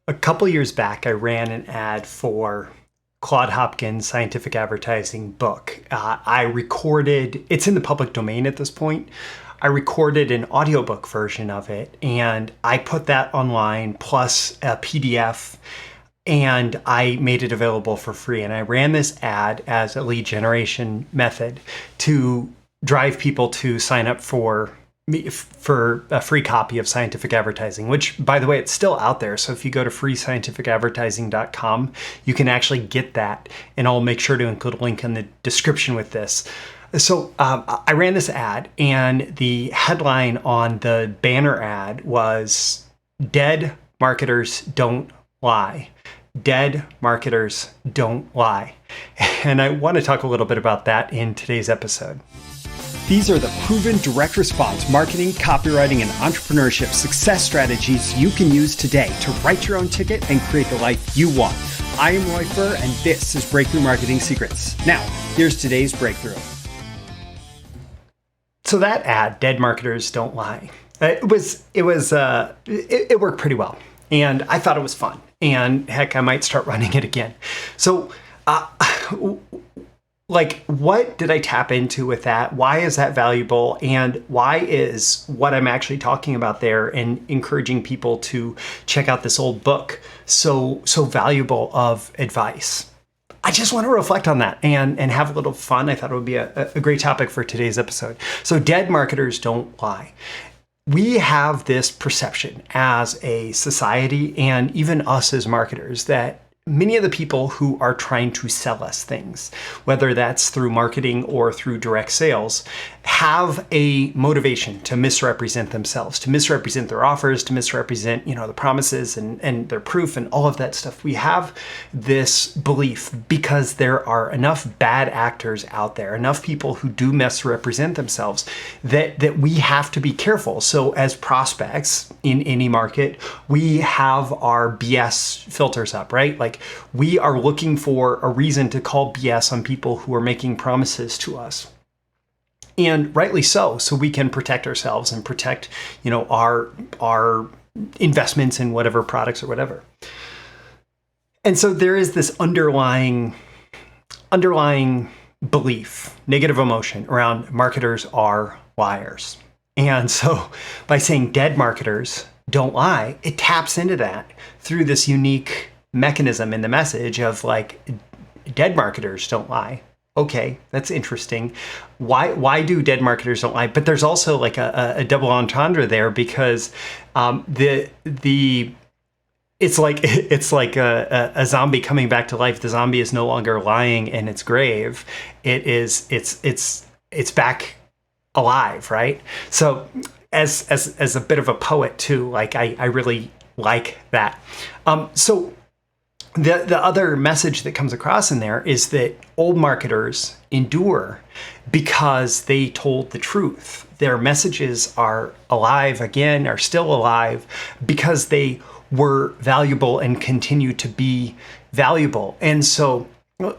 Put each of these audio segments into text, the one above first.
A couple years back, I ran an ad for Claude Hopkins' scientific advertising book. I recorded, it's in the public domain at this point. I recorded an audiobook version of it and I put that online plus a PDF and I made it available for free. And I ran this ad as a lead generation method to drive people to sign up for a free copy of Scientific Advertising, which, by the way, it's still out there. So if you go to freescientificadvertising.com, you can actually get that. And I'll make sure to include a link in the description with this. So I ran this ad, and the headline on the banner ad was "Dead Marketers Don't Lie." Dead marketers don't lie. And I want to talk a little bit about that in today's episode. These are the proven direct response marketing, copywriting, and entrepreneurship success strategies you can use today to write your own ticket and create the life you want. I am Roy Furr, and this is Breakthrough Marketing Secrets. Now, here's today's breakthrough. So that ad, "Dead Marketers Don't Lie," it worked pretty well, and I thought it was fun. And heck, I might start running it again. So, what did I tap into with that? Why is that valuable? And why is what I'm actually talking about there and encouraging people to check out this old book so valuable of advice? I just want to reflect on that and have a little fun. I thought it would be a great topic for today's episode. So dead marketers don't lie. We have this perception as a society and even us as marketers that many of the people who are trying to sell us things, whether that's through marketing or through direct sales, have a motivation to misrepresent themselves, to misrepresent their offers, to misrepresent, the promises and their proof and all of that stuff. We have this belief because there are enough bad actors out there, enough people who do misrepresent themselves that we have to be careful. So as prospects in any market, we have our BS filters up, right? Like we are looking for a reason to call BS on people who are making promises to us. And rightly so we can protect ourselves and protect, our investments in whatever products or whatever. And so there is this underlying belief, negative emotion around marketers are liars. And so by saying dead marketers don't lie, it taps into that through this unique mechanism in the message of dead marketers don't lie. Okay, that's interesting. Why do dead marketers don't lie? But there's also a double entendre there because it's like a zombie coming back to life. The zombie is no longer lying in its grave. It's back alive, right? So as a bit of a poet too, I really like that. So the other message that comes across in there is that old marketers endure because they told the truth. Their messages are alive again, are still alive because they were valuable and continue to be valuable. And so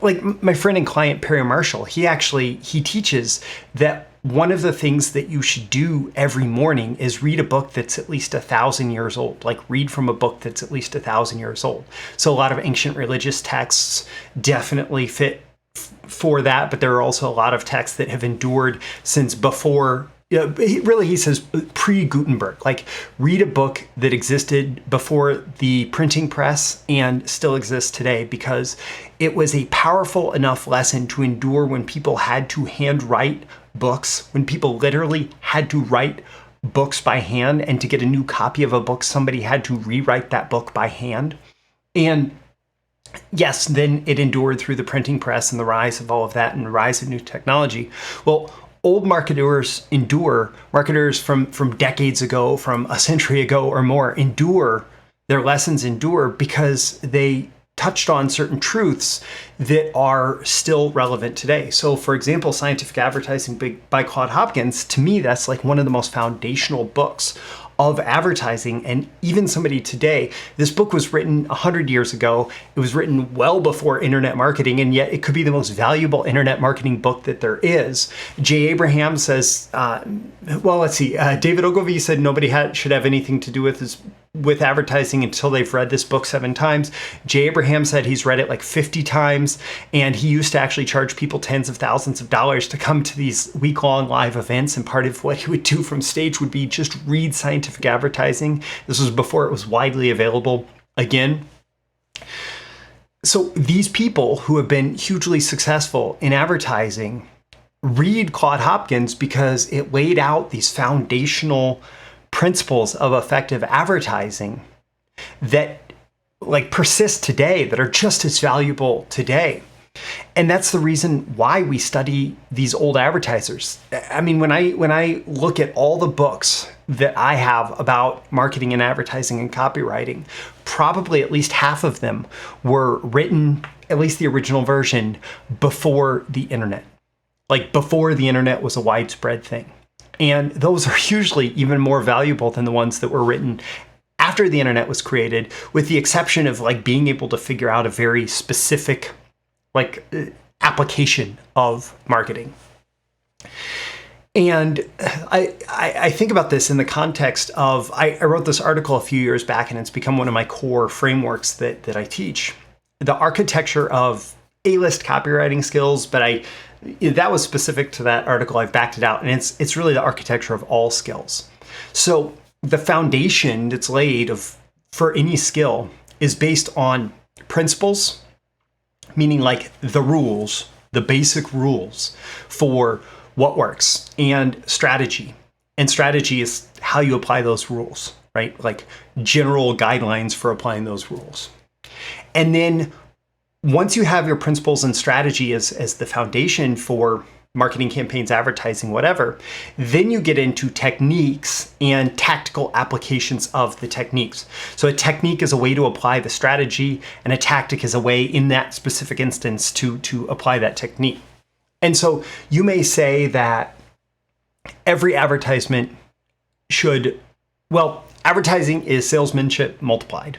my friend and client, Perry Marshall, he teaches that one of the things that you should do every morning is read a book that's at least 1,000 years old. Read from a book that's at least 1,000 years old. So a lot of ancient religious texts definitely fit for that, but there are also a lot of texts that have endured since before. He says pre-Gutenberg. Read a book that existed before the printing press and still exists today because it was a powerful enough lesson to endure when people had to handwrite books, when people literally had to write books by hand, and to get a new copy of a book, somebody had to rewrite that book by hand. And yes, then it endured through the printing press and the rise of all of that and the rise of new technology. Well, old marketers endure, marketers from decades ago, from a century ago or more, endure, their lessons endure because they touched on certain truths that are still relevant today. So for example, Scientific Advertising by Claude Hopkins, to me, that's one of the most foundational books of advertising. And even somebody today, this book was written 100 years ago. It was written well before internet marketing, and yet it could be the most valuable internet marketing book that there is. Jay Abraham says, David Ogilvy said nobody should have anything to do with his with advertising until they've read this book 7 times. Jay Abraham said he's read it like 50 times, and he used to actually charge people tens of thousands of dollars to come to these week-long live events, and part of what he would do from stage would be just read scientific advertising. This was before it was widely available again. So these people who have been hugely successful in advertising read Claude Hopkins because it laid out these foundational principles of effective advertising that like persist today, that are just as valuable today. And that's the reason why we study these old advertisers. I mean, when I look at all the books that I have about marketing and advertising and copywriting, probably at least half of them were written, at least the original version, before the internet. Like before the internet was a widespread thing. And those are usually even more valuable than the ones that were written after the internet was created, with the exception of like being able to figure out a very specific like application of marketing. And I think about this in the context of, I wrote this article a few years back, and it's become one of my core frameworks that I teach. The architecture of A-list copywriting skills, but that was specific to that article. I've backed it out, and it's really the architecture of all skills. So the foundation that's laid for any skill is based on principles, meaning like the rules, the basic rules for what works, and strategy. And strategy is how you apply those rules, right? Like general guidelines for applying those rules. And then once you have your principles and strategy as the foundation for marketing campaigns, advertising, whatever, then you get into techniques and tactical applications of the techniques. So a technique is a way to apply the strategy, and a tactic is a way in that specific instance to apply that technique. And so you may say that every advertisement advertising is salesmanship multiplied.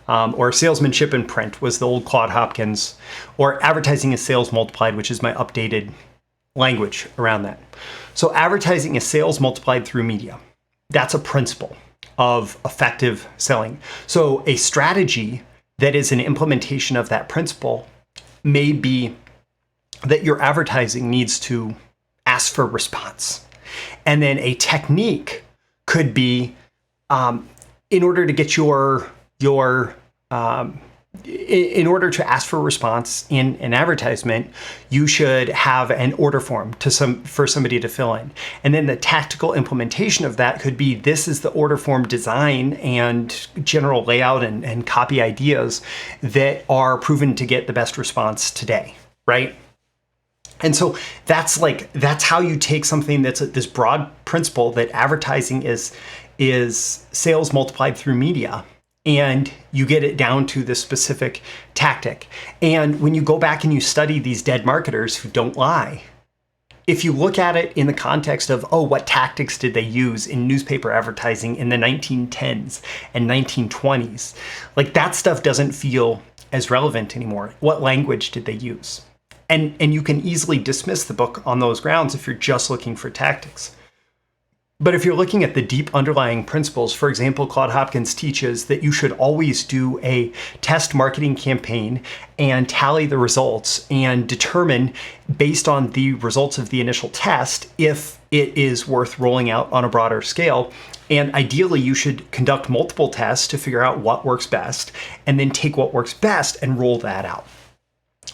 Or salesmanship in print was the old Claude Hopkins, or advertising is sales multiplied, which is my updated language around that. So advertising is sales multiplied through media. That's a principle of effective selling. So a strategy that is an implementation of that principle may be that your advertising needs to ask for response. And then a technique could be in order to get in order to ask for a response in an advertisement, you should have an order form for somebody to fill in. And then the tactical implementation of that could be, this is the order form design and general layout and copy ideas that are proven to get the best response today, right? And so that's how you take something that's this broad principle that advertising is sales multiplied through media, and you get it down to this specific tactic. And when you go back and you study these dead marketers who don't lie, if you look at it in the context of, what tactics did they use in newspaper advertising in the 1910s and 1920s, like that stuff doesn't feel as relevant anymore. What language did they use? And you can easily dismiss the book on those grounds if you're just looking for tactics. But if you're looking at the deep underlying principles, for example, Claude Hopkins teaches that you should always do a test marketing campaign and tally the results and determine, based on the results of the initial test, if it is worth rolling out on a broader scale. And ideally, you should conduct multiple tests to figure out what works best, and then take what works best and roll that out.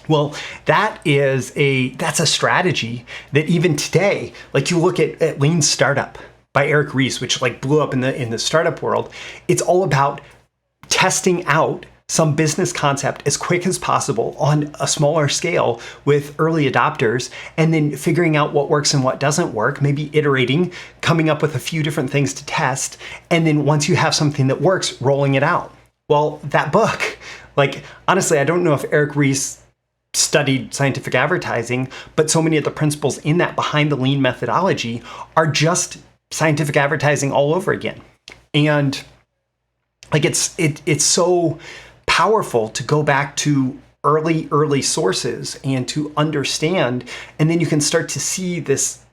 Well, that's a strategy that even today, like you look at Lean Startup by Eric Ries, which like blew up in the startup world. It's all about testing out some business concept as quick as possible on a smaller scale with early adopters, and then figuring out what works and what doesn't work, maybe iterating, coming up with a few different things to test, and then once you have something that works, rolling it out. Well, that book, like honestly, I don't know if Eric Ries studied scientific advertising, but so many of the principles in that behind the lean methodology are just scientific advertising all over again. And like it's so powerful to go back to early sources and to understand, and then you can start to see this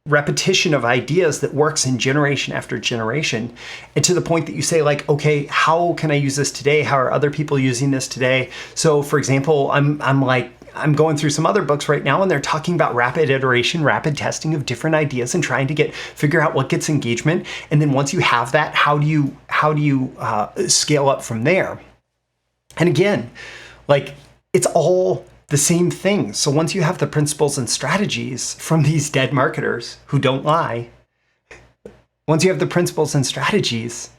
repetition of ideas that works in generation after generation, and to the point that you say, like, okay, how can I use this today? How are other people using this today? So for example, I'm going through some other books right now, and they're talking about rapid iteration, rapid testing of different ideas, and trying to figure out what gets engagement. And then once you have that, how do you scale up from there? And again, like, it's all the same thing. So once you have the principles and strategies from these dead marketers who don't lie, once you have the principles and strategies,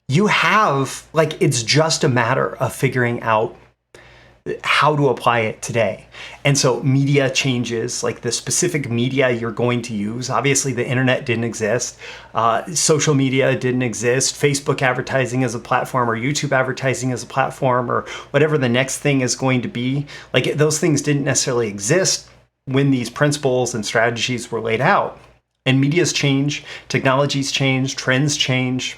you have, like, it's just a matter of figuring out how to apply it today. And so media changes, like the specific media you're going to use. Obviously, the internet didn't exist. Social media didn't exist. Facebook advertising as a platform, or YouTube advertising as a platform, or whatever the next thing is going to be. Like, those things didn't necessarily exist when these principles and strategies were laid out. And medias change, technologies change, trends change.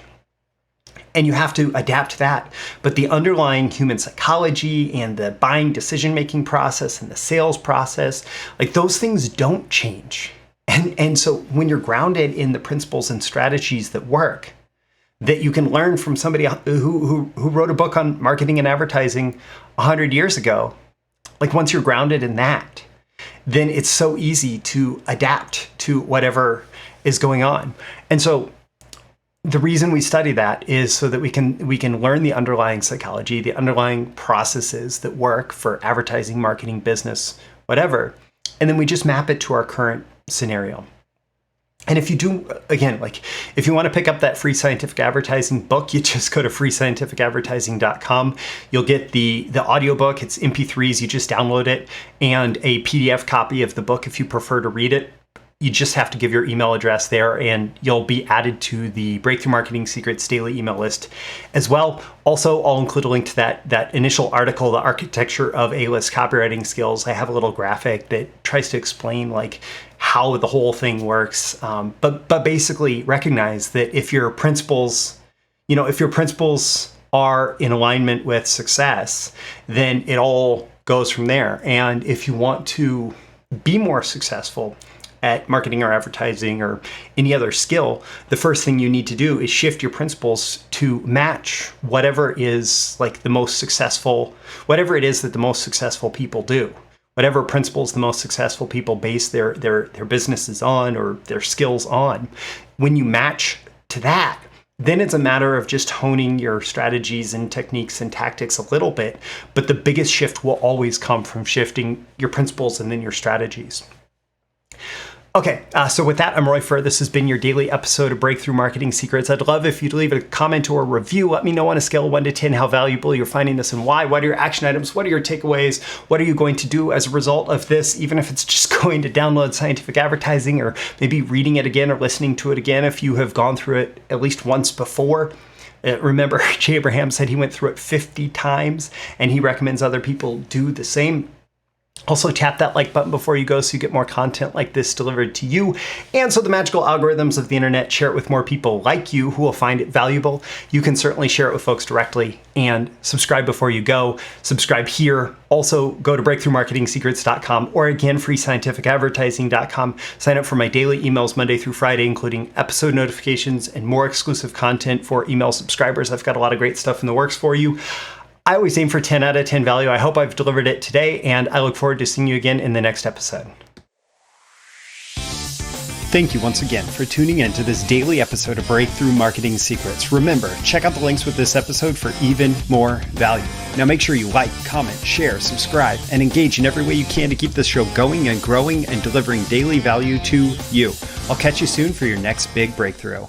And you have to adapt to that. But the underlying human psychology and the buying decision-making process and the sales process, like, those things don't change. And so when you're grounded in the principles and strategies that work, that you can learn from somebody who wrote a book on marketing and advertising 100 years ago, like, once you're grounded in that, then it's so easy to adapt to whatever is going on. And so the reason we study that is so that we can learn the underlying psychology, the underlying processes that work for advertising, marketing, business, whatever, and then we just map it to our current scenario. And if you do, again, like, if you want to pick up that free scientific advertising book, you just go to freescientificadvertising.com. You'll get the audiobook. It's MP3s. You just download it, and a PDF copy of the book if you prefer to read it. You just have to give your email address there, and you'll be added to the Breakthrough Marketing Secrets daily email list as well. Also, I'll include a link to that initial article, The Architecture of A-List Copywriting Skills. I have a little graphic that tries to explain, like, how the whole thing works. But basically recognize that if your principles are in alignment with success, then it all goes from there. And if you want to be more successful at marketing or advertising or any other skill, the first thing you need to do is shift your principles to match whatever is, like, the most successful, whatever it is that the most successful people do, whatever principles the most successful people base their businesses on or their skills on. When you match to that, then it's a matter of just honing your strategies and techniques and tactics a little bit. But the biggest shift will always come from shifting your principles and then your strategies. Okay, so with that, I'm Roy Furr. This has been your daily episode of Breakthrough Marketing Secrets. I'd love if you'd leave a comment or a review. Let me know on a scale of 1 to 10 how valuable you're finding this and why. What are your action items? What are your takeaways? What are you going to do as a result of this, even if it's just going to download scientific advertising or maybe reading it again or listening to it again if you have gone through it at least once before. Remember, Jay Abraham said he went through it 50 times, and he recommends other people do the same. Also, tap that like button before you go so you get more content like this delivered to you. And so the magical algorithms of the internet, share it with more people like you who will find it valuable. You can certainly share it with folks directly, and subscribe before you go. Subscribe here. Also, go to breakthroughmarketingsecrets.com or again, freescientificadvertising.com. Sign up for my daily emails Monday through Friday, including episode notifications and more exclusive content for email subscribers. I've got a lot of great stuff in the works for you. I always aim for 10 out of 10 value. I hope I've delivered it today, and I look forward to seeing you again in the next episode. Thank you once again for tuning in to this daily episode of Breakthrough Marketing Secrets. Remember, check out the links with this episode for even more value. Now make sure you like, comment, share, subscribe, and engage in every way you can to keep this show going and growing and delivering daily value to you. I'll catch you soon for your next big breakthrough.